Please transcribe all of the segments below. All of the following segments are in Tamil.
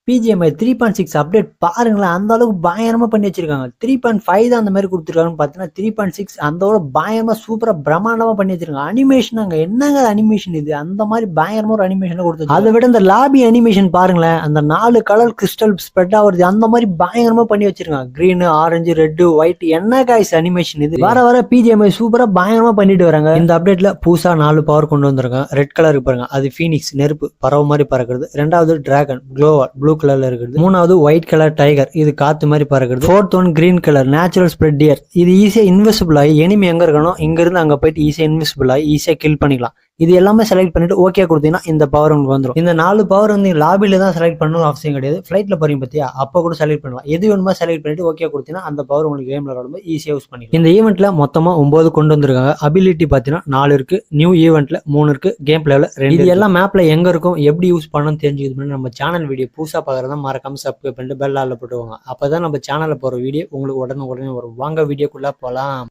பிஜிஎம்ஐ 3.6 அப்டேட் பாருங்களேன். அந்த அளவுக்கு பயங்கரமா பண்ணி வச்சிருக்காங்க. 3.5 தான் அந்த மாதிரி கொடுத்துருக்காங்கன்னு பார்த்தீங்கன்னா 3.6 அதோட பயங்கரமா சூப்பரா பிரம்மாண்டமா பண்ணி வச்சிருக்காங்க. அனிமேஷன் அங்க என்னங்க அனிமேஷன் இது? அந்த மாதிரி பயங்கரமா ஒரு அனிமேஷன் கொடுத்து அதை விட இந்த லாபி அனிமேஷன் பாருங்களேன். அந்த 4 கலர் கிறிஸ்டல் ஸ்ப்ரெட் ஆகுறது அந்த மாதிரி பயங்கரமா பண்ணி வச்சிருக்காங்க. கிரீன், ஆரஞ்சு, ரெட், ஒயிட் என்ன காய்ஸ் அனிமேஷன் இது? வர வர பிஜிஎம்ஐ சூப்பரா பயங்கரமா பண்ணிட்டு வராங்க. இந்த அப்டேட்ல புதுசா 4 பவர் கொண்டு வந்திருக்காங்க. ரெட் கலருக்கு பாருங்க, அது ஃபீனிக்ஸ் நெருப்பு பறவை மாதிரி பறக்கிறது. ரெண்டாவது டிராகன் க்ளோவால் ப்ளூ கலர்ல இருக்குது. மூணாவது ஒயிட் கலர் டைகர், இது காத்து மாதிரி பறக்கிறது. Fourth one green colour natural spread dear, இது ஈஸியா இன்விசிபிள் ஆகி எனிமி எங்க இருக்கணும் இங்க இருந்து அங்க போயிட்டு ஈஸியா இன்விசிபிள் ஆகி ஈஸியா கில் பண்ணிக்கலாம். இது எல்லாமே செலக்ட் பண்ணிட்டு ஓகே கொடுத்தீங்கன்னா இந்த பவர் உங்களுக்கு வந்துடும். இந்த 4 பவர் வந்து லாபில தான் செலக்ட் பண்ணணும் அவசியம் கிடையாது. ஃபிளைட்ல போறீங்க பத்தியா, அப்ப கூட செலக்ட் பண்ணலாம். எது வேணுமா செலக்ட் பண்ணிட்டு ஓகே கொடுத்தீங்கன்னா அந்த பவர் உங்களுக்கு கேம்ல விளையாடும்போது ஈஸியா யூஸ் பண்ணிக்கலாம். இந்த ஈவெண்ட்ல மொத்தமா 9 கொண்டு வந்திருக்காங்க. அபிலிட்டி பாத்தீங்கன்னா 4 இருக்கு. நியூ ஈவெண்ட்ல 3 இருக்கு. கேம் பிளேல 2. இது எல்லாம் மேப்ல எங்க இருக்கும் எப்படி யூஸ் பண்ணணும்னு தெரிஞ்சுக்கிட்டு நம்ம சேனல் வீடியோ புதுசா பாக்குறதா மறக்காம சப்ஸ்கிரைப் பண்ணிட்டு பெல் ஆல்ல போட்டுவாங்க. அப்பதான் நம்ம சேனல்ல போற வீடியோ உங்களுக்கு உடனே வரும். வாங்க வீடியோக்குள்ள போலாம்.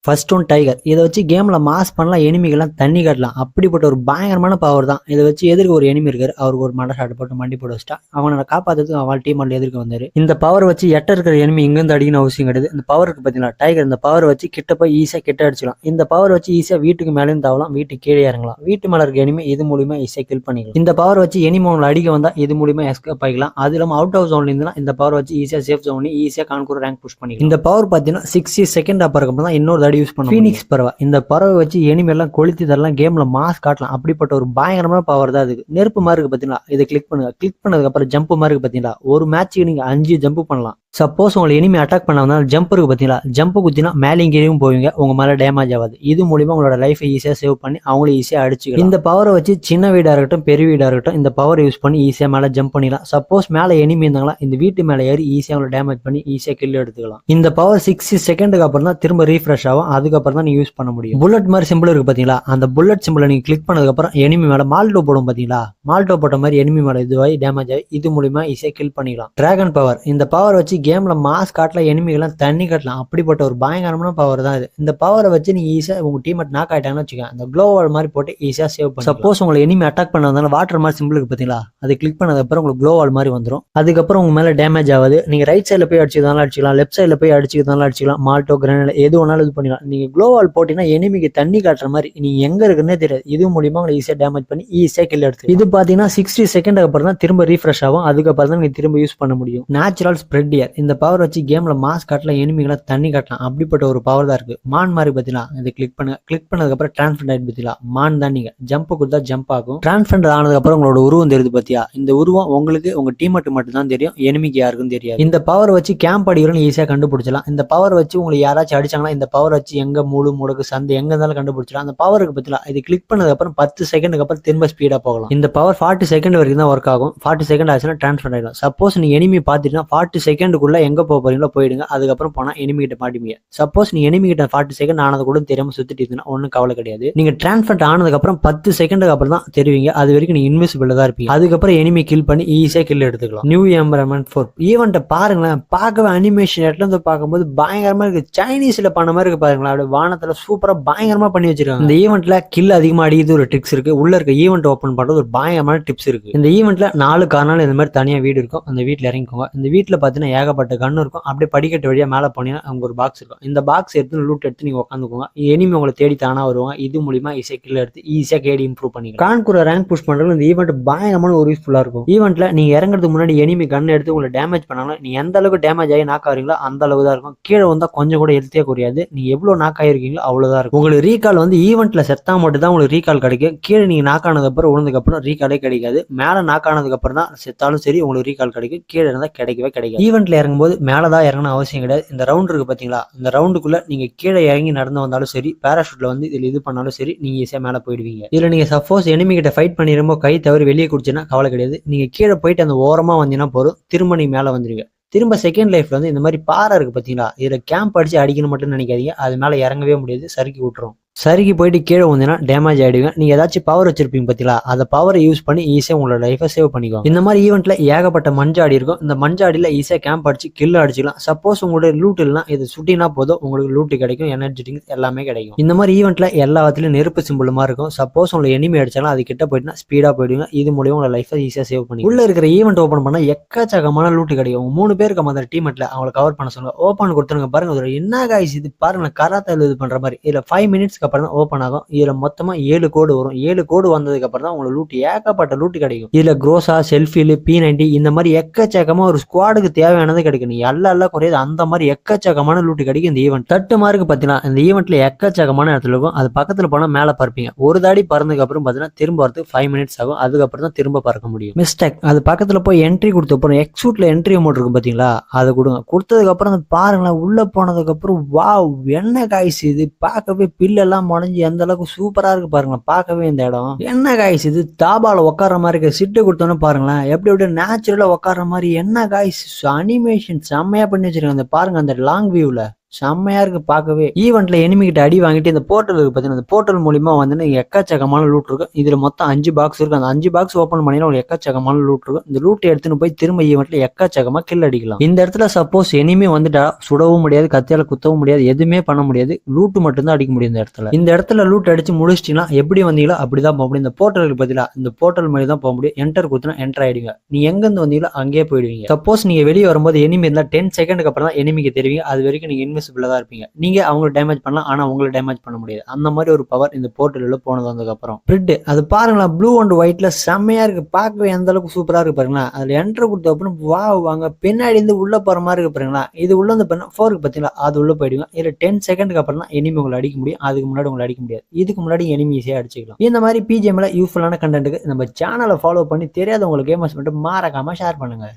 ஃபர்ஸ்ட் ஒன் டைகர், இதை வச்சு கேம்ல மாஸ் பண்ணலாம், எனிமிகள்லாம் தண்ணி காட்டலாம். அப்படிப்பட்ட ஒரு பயங்கரமான பவர் தான். இதை வச்சு எதிர்க்க ஒரு எனிமி இருக்காரு, அவருக்கு ஒரு மண்டை ஷாட் போட்டு மண்டி போட்டு வச்சுட்டா அவனை காப்பாத்துறதுக்கு அவன் டீம் எதிர்க்க வந்தாரு. இந்த பவர் வச்சு எட்ட இருக்கிற எனிமி இங்கிருந்து அடிக்கணும் அவசியம் கிடையாது. இந்த பவருக்கு பார்த்தீங்கன்னா டைகர் இந்த பவர் வச்சு கிட்ட போய் ஈஸியா கிட்ட அடிச்சிடலாம். இந்த பவர் வச்சு ஈஸியா வீட்டுக்கு மேலேயும் தாவலாம், வீட்டுக்கு கீழே இறங்கலாம். வீட்டு மேல இருக்க எனிமி இது மூலியமா ஈஸியா கில் பண்ணிக்கலாம். இந்த பவர் வச்சு எனிமி உங்களை அடிக்க வந்தா இது மூலியமா எஸ்கேப் ஆகிக்கலாம். அது இல்லாம அவுட் ஆஃப் ஜோன்ல இருந்தா இந்த பவர் வச்சு ஈஸியா சேஃப் ஜோன் ஈஸியா கான்கூர் ரேங்க் புஷ் பண்ணிக்கலாம். இந்த பவர் பார்த்தீங்கன்னா 60 செகண்ட் அப்புறம் தான் இன்னொரு அடி யூஸ் பண்ணுவோம். ஃபீனிக்ஸ் பறவை, இந்த பறவை வச்சு எனிமி எல்லாம் கொளுத்தி தரலாம், கேம்ல மாஸ் காட்டலாம். அப்படிப்பட்ட ஒரு பயங்கரமான பவர் தான் இதுக்கு. நெருப்பு மாதிரி இருக்கு பாத்தீங்களா, இதை கிளிக் பண்ணுங்க. கிளிக் பண்ணதுக்கு அப்புறம் ஜம்ப் மாதிரி இருக்கு பாத்தீங்களா, ஒரு மேட்சுக்கு நீங்க 5 ஜம்ப் பண்ணலாம். சப்போஸ் உங்களை எனிமி அட்டாக் பண்ண வந்தால் ஜம்ப் இருக்கு பாத்தீங்களா, ஜம்ப் குத்தினா மேலே இங்கேயும் போவீங்க, உங்க மேல டேமேஜ் ஆகாது. இது மூலியமா உங்களோட லைஃபை ஈஸியா சேவ் பண்ணி அவங்களே ஈஸியா அடிச்சுக்கலாம். இந்த பவரை வச்சு சின்ன வீடா இருக்கட்டும் பெரிய வீடா இருக்கட்டும் இந்த பவர் யூஸ் பண்ணி ஈஸியா மேல ஜம்ப் பண்ணிடலாம். சப்போஸ் மேல எனிமி இருந்தாங்களா இந்த வீட்டு மேல ஏறி ஈஸியா அவங்களை டேமேஜ் பண்ணி ஈஸியா கில் எடுத்துக்கலாம். இந்த பவர் 60 செகண்டுக்கு அப்புறம் தான் திரும்ப ரீஃப்ரெஷ் ஆகும். அதுக்கப்புறம் தான் நீங்க யூஸ் பண்ண முடியும். புல்லட் மாதிரி சிம்பிள் இருக்கு பாத்தீங்களா, அந்த புல்லட் சிம்பிளை நீங்க கிளிக் பண்ணதுக்கு அப்புறம் எனிமி மேல மால்டோ போடும் பாத்தீங்களா, மால்டோ போட்ட மாதிரி எனிமி மேல இதுவாகி டேமேஜ் ஆகி இது மூலியமா ஈஸியா கில் பண்ணிக்கலாம். டிராகன் பவர், இந்த பவர் வச்சு கேம்ல மாஸ் காட்டல எனிமிகள்லாம் தண்ணி கட்டலாம். அப்படிப்பட்ட ஒரு பயங்கரமான பவர் தான் இது. இந்த பவரை வச்சு நீங்க ஈஸியா உங்க டீம்மேட் நாக் ஆயிட்டாங்கன்னு வச்சுக்கோங்க, அந்த க்ளோவால் மாதிரி போட்டு ஈஸியா சேவ் பண்ணலாம். சப்போஸ் உங்களை எனிமி அட்டாக் பண்ணதால வாட்டர் மாதிரி சிம்பிள் இருக்கு பாத்தீங்களா, அது கிளிக் பண்ணதுக்கு அப்புறம் உங்களுக்கு க்ளோவால் மாதிரி வந்துடும். அதுக்கப்புறம் உங்க மேல டேமேஜ் ஆகுது. நீங்க ரைட் சைட்ல போய் அடிச்சுக்கிறதாலும் அடிச்சுக்கலாம், லெஃப்ட் சைட்ல போய் அடிச்சுக்கிறதாலும் அடிச்சுக்கலாம், மால்டோ கிரனேட் எது வேணாலும் இது பண்ணிக்கலாம். நீங்க க்ளோவால் போட்டீங்கன்னா எனிமிக்கு தண்ணி காட்டுற மாதிரி நீங்க எங்க இருக்குன்னே தெரியாது. இது மூலியமா உங்களை ஈஸியா டேமேஜ் பண்ணி ஈஸியா கில் எடுத்து. இது பாத்தீங்கன்னா 60 செகண்ட் அப்புறம் தான் திரும்ப ரீஃப்ரெஷ் ஆகும். அதுக்கப்புறம் தான் நீங்க திரும்ப யூஸ் பண்ண முடியும். நேச்சுரல் ஸ்ப்ரெட் டியர், இந்த பவர் வச்சு கேம்ல மாஸ் காட்டல எனிமிகளை தண்ணி காட்டலாம். அப்படிப்பட்ட ஒரு பவர் தான் இருக்கு. மான் மாதிரி பத்திலாம் இதை கிளிக் பண்ணுங்க. கிளிக் பண்ணதுக்கு அப்புறம் டிரான்ஸ்பரண்ட் ஆயிட்டு பத்திலாம் மான் தான். நீங்க ஜம்ப் கொடுத்தா ஜம்ப் ஆகும். டிரான்ஸ்பரண்ட் ஆனதுக்கு அப்புறம் உங்களோட உருவம் தெரியுது பத்தியா, இந்த உருவம் உங்களுக்கு உங்க டீம்மேட் மட்டும் தான் தெரியும், எனிமிக்கு யாருக்கும் தெரியாது. இந்த பவர் வச்சு கேம்ப் அடிக்கிறோம் ஈஸியா கண்டுபிடிச்சலாம். இந்த பவர் வச்சு உங்களுக்கு யாராச்சும் அடிச்சாங்கன்னா இந்த பவர் வச்சு எங்க மூடு முடக்கு சந்தை எங்க இருந்தாலும் கண்டுபிடிச்சலாம். அந்த பவருக்கு பத்திலாம் இது கிளிக் பண்ணதுக்கு அப்புறம் 10 செகண்டுக்கு அப்புறம் திரும்ப ஸ்பீடா போகலாம். இந்த பவர் 40 செகண்ட் வரைக்கும் தான் ஒர்க் ஆகும். 40 செகண்ட் ஆச்சுன்னா டிரான்ஸ்பர் ஆயிடும். சப்போஸ் நீ எனிமி பாத்தீங்கன்னா 40 செகண்டுக்குள்ள எங்க போறீங்களோ போயிடுங்க. அதுக்கப்புறம் போனா எனிமி கிட்ட மாட்டிப்பீங்க. சப்போஸ் நீ எனிமி கிட்ட 40 செகண்ட் ஆனது கூட தெரியாம சுத்திட்டு ஒன்னும் கவலை கிடையாது. நீங்க டிரான்ஸ்பர் ஆனதுக்கு அப்புறம் 10 செகண்டுக்கு அப்புறம் தான் தெரிவிங்க. அது வரைக்கும் நீ இன்விசிபிள் தான் இருப்பீங்க. அதுக்கப்புறம் எனிமி கில் பண்ணி ஈஸியா கில் எடுத்துக்கலாம். நியூ என்வைரன்மெண்ட் 4 ஈவென்ட்டை பாருங்களேன். பார்க்கவே அனிமேஷன் இடத்துல இருந்து பார்க்கும்போது பயங்கரமா இருக்கு. சைனீஸ்ல பண்ண மாதிரி இருக்கு பாருங்களா, அப்படியே வானத்துல சூப்பரா பயங்கரமா பண்ணி வச்சிருக்காங்க. இந்த ஈவென்ட்ல கில் அதிகமா அடிக்கிறது ஒரு ட்ரிக்ஸ் இருக்கு. உள்ள இருக்க ஈவென்ட் ஓபன் பண்றது ஒரு பயங்கரமான டிப்ஸ் இருக்கு. இந்த ஈவென்ட்ல 4 காரணம் இந்த மாதிரி தனியா வீடு இருக்கும். அந்த வீட்டுல இறங்கிக்கோங்க. இந்த வீட்டுல பாத்தீங்கன்னா ஏகப்பட்ட கண்ணு இருக்கும். அப்படியே படிக்கட்டு வழியா மேல போனீங்கன்னா அங்க ஒரு பாக்ஸ் இருக்கும். இந்த பாக்ஸ் எடுத்து லூட் எடுத்து நீங்க உட்காந்துக்கோங்க. எனிமி உங்களை தேடி தானா வருவாங்க. இது மூலியமா ஈஸியா கில் எடுத்து ஈஸியா கேடி இம்ப்ரூவ் பண்ணிக்கலாம். கான்கூர் ரேங்க் புஷ் பண்றது இந்த ஈவென்ட் பயங்கரமான ஒரு யூஸ்ஃபுல்லா இருக்கும். ஈவென்ட்ல நீங்க இறங்குறதுக்கு முன்னாடி எனிமி கன் எடுத்து உங்களை டேமேஜ் பண்ணாங்க, நீ எந்த அளவுக்கு டேமேஜ் ஆகி நாக் ஆகிறீங்களோ அந்த அளவு தான் இருக்கும். கீழே வந்தா கொஞ்சம் கூட ஹெல்த்தே குறையாது. நீங்க எவ்வளவு நாக் ஆயிருக்கீங்களோ அவ்வளவுதான் இருக்கும். உங்களுக்கு ரீகால் வந்து ஈவென்ட்ல செத்தா மட்டும் தான் உங்களுக்கு ரீகால் கிடைக்கும். கீழே நீங்க நாக் ஆனதுக்கு அப்புறம் விழுந்ததுக்கு அப்புறம் ரீகாலே கிடைக்காது. மேல நாக் ஆனதுக்கு அப்புறம் தான் செத்தாலும் சரி உங்களுக்கு ரீகால் கிடைக்கும். கீழே இருந்தா கிடைக்கவே கிடைக்காது. ஈவென்ட்ல இறங்கும்போது மேலதான் இறங்கணும் அவசியம் கிடையாது. இந்த ரவுண்ட் இருக்கு பாத்தீங்களா, இந்த ரவுண்டுக்குள்ள நீங்க கீழே இறங்கி நடந்து வந்தாலும் சரி, பேராஷூட்ல வந்து இதுல இது பண்ணாலும் சரி, நீங்க ஈஸியா மேல போயிடுவீங்க. இதுல நீங்க சப்போஸ் எனிமி கிட்ட ஃபைட் பண்ணிருமோ கை தவறி வெளியே குடிச்சுன்னா கவலை கிடையாது. நீங்க கீழே போயிட்டு அந்த ஓரமா வந்தீங்கன்னா போதும், திரும்ப நீங்க மேல வந்துருவீங்க. திரும்ப செகண்ட் லைஃப்ல வந்து இந்த மாதிரி பாறை இருக்கு பாத்தீங்களா, இதுல கேம்ப் அடிச்சு அடிக்கணும் மட்டும் நினைக்காதீங்க. அது மேல இறங்கவே முடியாது, சறுக்கி விட்டுரும். சரிக்கு போயிட்டு கீழே வந்தீங்கன்னா டேமேஜ் ஆயிடுவீங்க. நீங்க ஏதாச்சும் பவர் வச்சிருப்பீங்க பாத்தீங்களா, அந்த பவரை யூஸ் பண்ணி ஈஸியா உங்களோட லைஃபை சேவ் பண்ணிக்குவாங்க. இந்த மாதிரி ஈவெண்ட்ல ஏகப்பட்ட மஞ்சாடி இருக்கும். இந்த மஞ்சாடியில ஈஸியா கேம்ப் அடிச்சு கில் அடிச்சுக்கலாம். சப்போஸ் உங்களுடைய லூட் இல்லைன்னா இது சுட்டினா போதும், உங்களுக்கு லூட் கிடைக்கும், எனர்ஜி ட்ரிங்க்ஸ் எல்லாமே கிடைக்கும். இந்த மாதிரி ஈவெண்ட்ல எல்லாத்துலயும் நெருப்பு சிம்பிள் மாதிரி இருக்கும். சப்போஸ் உங்களுக்கு எனிமி அடிச்சாலும் அது கிட்ட போயிட்டுனா ஸ்பீடா போயிடுவீங்க. இது மூலியம் உங்களோட லைஃபை ஈஸியா சேவ் பண்ணி உள்ள இருக்கிற ஈவெண்ட் ஓப்பன் பண்ணா எக்கச்சக்கமான லூட் கிடைக்கும். 3 பேருக்கு அந்த டீமெட்ல அவங்களை கவர் பண்ண சொல்லுங்க. ஓப்பன் கொடுத்துருங்க. பாருங்க ஒரு என்ன காய்ஸ் இது பாருங்க, கராத்தா இது பண்ற மாதிரி. இதுல 5 மினிட்ஸ்க்கு அப்புறம் தான் ஓப்பன் ஆகும். இதுல மொத்தமா 7 கோடு வரும். 7 கோடு வந்ததுக்கு அப்புறம் தான் உங்களுக்கு லூட் ஏகப்பட்ட லூட் கிடைக்கும். இதுல குரோசா, செல்ஃபில், P90 இந்த மாதிரி எக்கச்சக்கமா ஒரு ஸ்குவாடுக்கு தேவையானது கிடைக்கும். நீ எல்லாம் குறையாது அந்த மாதிரி எக்கச்சக்கமான லூட் கிடைக்கும் இந்த ஈவெண்ட். தட்டு மார்க்கு பாத்தீங்கன்னா இந்த ஈவெண்ட்ல எக்கச்சக்கமான இடத்துல இருக்கும். அது பக்கத்துல போனா மேல பறப்பீங்க. ஒரு தாடி பறந்ததுக்கு அப்புறம் பாத்தீங்கன்னா திரும்ப வரதுக்கு 5 மினிட்ஸ் ஆகும். அதுக்கப்புறம் தான் திரும்ப பறக்க முடியும். மிஸ்டேக் அது பக்கத்துல போய் என்ட்ரி கொடுத்த அப்புறம் எக்ஸூட்ல என்ட்ரி அமௌண்ட் இருக்கும் பாத்தீங்களா, அதை கொடுங்க. கொடுத்ததுக்கு அப்புறம் பாருங்களேன், உள்ள போனதுக்கு அப்புறம் வாவ் என்ன காய்ஸ் இது பார்க்கவே பில்லெல்லாம் முடஞ்சி எந்த அளவுக்கு சூப்பரா இருக்கு பாருங்களேன். பார்க்கவே இந்த இடம் என்ன காய்ஸ் இது தாபால உட்கார்ற மாதிரி இருக்கு. சிட்டு கொடுத்தோன்னு பாருங்களேன் எப்படி எப்படி நேச்சுரலா உட்கார்ற மாதிரி. என்ன காய்ஸ் அனிமேஷன் செம்மையா பண்ணி வச்சிருக்காங்க. அந்த பாருங்க அந்த லாங் வியூல செம்மையா இருக்கு பார்க்கவே. ஈவெண்ட்ல எனிமி கிட்ட அடி வாங்கிட்டு இந்த போர்ட்டல் இருக்கு பாத்தீங்கன்னா, இந்த போர்ட்டல் மூலியமா வந்து எக்கச்சக்கமான லூட் இருக்கும். இதுல மொத்தம் 5 பாக்ஸ் இருக்கு. அந்த 5 பாக்ஸ் ஓப்பன் பண்ணினா ஒரு எக்கச்சக்கமான லூட் இருக்கும். இந்த லூட் எடுத்துன்னு போய் திரும்ப ஈவெண்ட்ல எக்கச்சக்கமா கில் அடிக்கலாம். இந்த இடத்துல சப்போஸ் எனிமி வந்துட்டா சுடவும் முடியாது, கத்தியால குத்தவும் முடியாது, எதுவுமே பண்ண முடியாது. லூட் மட்டும் தான் அடிக்க முடியும் இந்த இடத்துல. இந்த இடத்துல லூட் அடிச்சு முடிச்சிட்டீங்கன்னா எப்படி வந்தீங்களோ அப்படிதான் போக முடியும். இந்த போர்ட்டலுக்கு பதிலா இந்த போர்ட்டல் மாதிரி தான் போக முடியும். என்டர் கொடுத்தா என்டர் ஆயிடுவீங்க. நீ எங்க இருந்து வந்தீங்களோ அங்கேயே போயிடுவீங்க. சப்போஸ் நீங்க வெளியே வரும்போது எனிமி இருந்தா 10 செகண்டுக்கு அப்புறம் தான் எனிமிக்கு தெரிவிங்க. அது வரைக்கும் நீங்க தான் இருப்பீங்க. நீங்க அவங்களை டேமேஜ் பண்ணலாம், ஆனா உங்களை டேமேஜ் பண்ண முடியாது. அந்த மாதிரி ஒரு பவர் இந்த போர்ட்டல்ல போனது வந்ததுக்கு அப்புறம். பிரிட் அது பாருங்களா ப்ளூ அண்ட் ஒயிட்ல செம்மையா இருக்கு. பார்க்கவே எந்த அளவுக்கு சூப்பரா இருக்கு பாருங்களா. அதுல என்டர் கொடுத்த அப்புறம் வாவ் வாங்க பின்னாடி இருந்து உள்ள போற மாதிரி இருக்கு பாருங்களா. இது உள்ள வந்து 4க்கு பாத்தீங்களா, அது உள்ள போயிடுங்க. இதுல 10 செகண்டுக்கு அப்புறம் தான் எனிமி உங்களை அடிக்க முடியும். அதுக்கு முன்னாடி உங்களை அடிக்க முடியாது. இதுக்கு முன்னாடி எனிமி ஈஸியா அடிச்சுக்கலாம். இந்த மாதிரி பிஜிஎம்ல யூஸ்ஃபுல்லான கண்டென்ட்டுக்கு நம்ம சேனலை ஃபாலோ பண்ணி தெரியாதவங்களுக்கு கேமர்ஸ் மட்டும் மறக்காம ஷேர் பண்ணுங்க.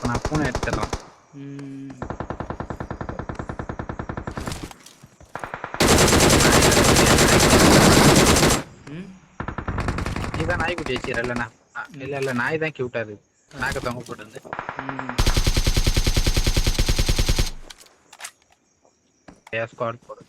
நான் பூனை எடுத்துறேன். நீதான் நாய்க்குட்டி வச்சிடலண்ணா. இல்ல நாய் தான் கியூட்டா இருக்கு. நாக்க தொங்க போட்டு ஸ்குவாட் போடு.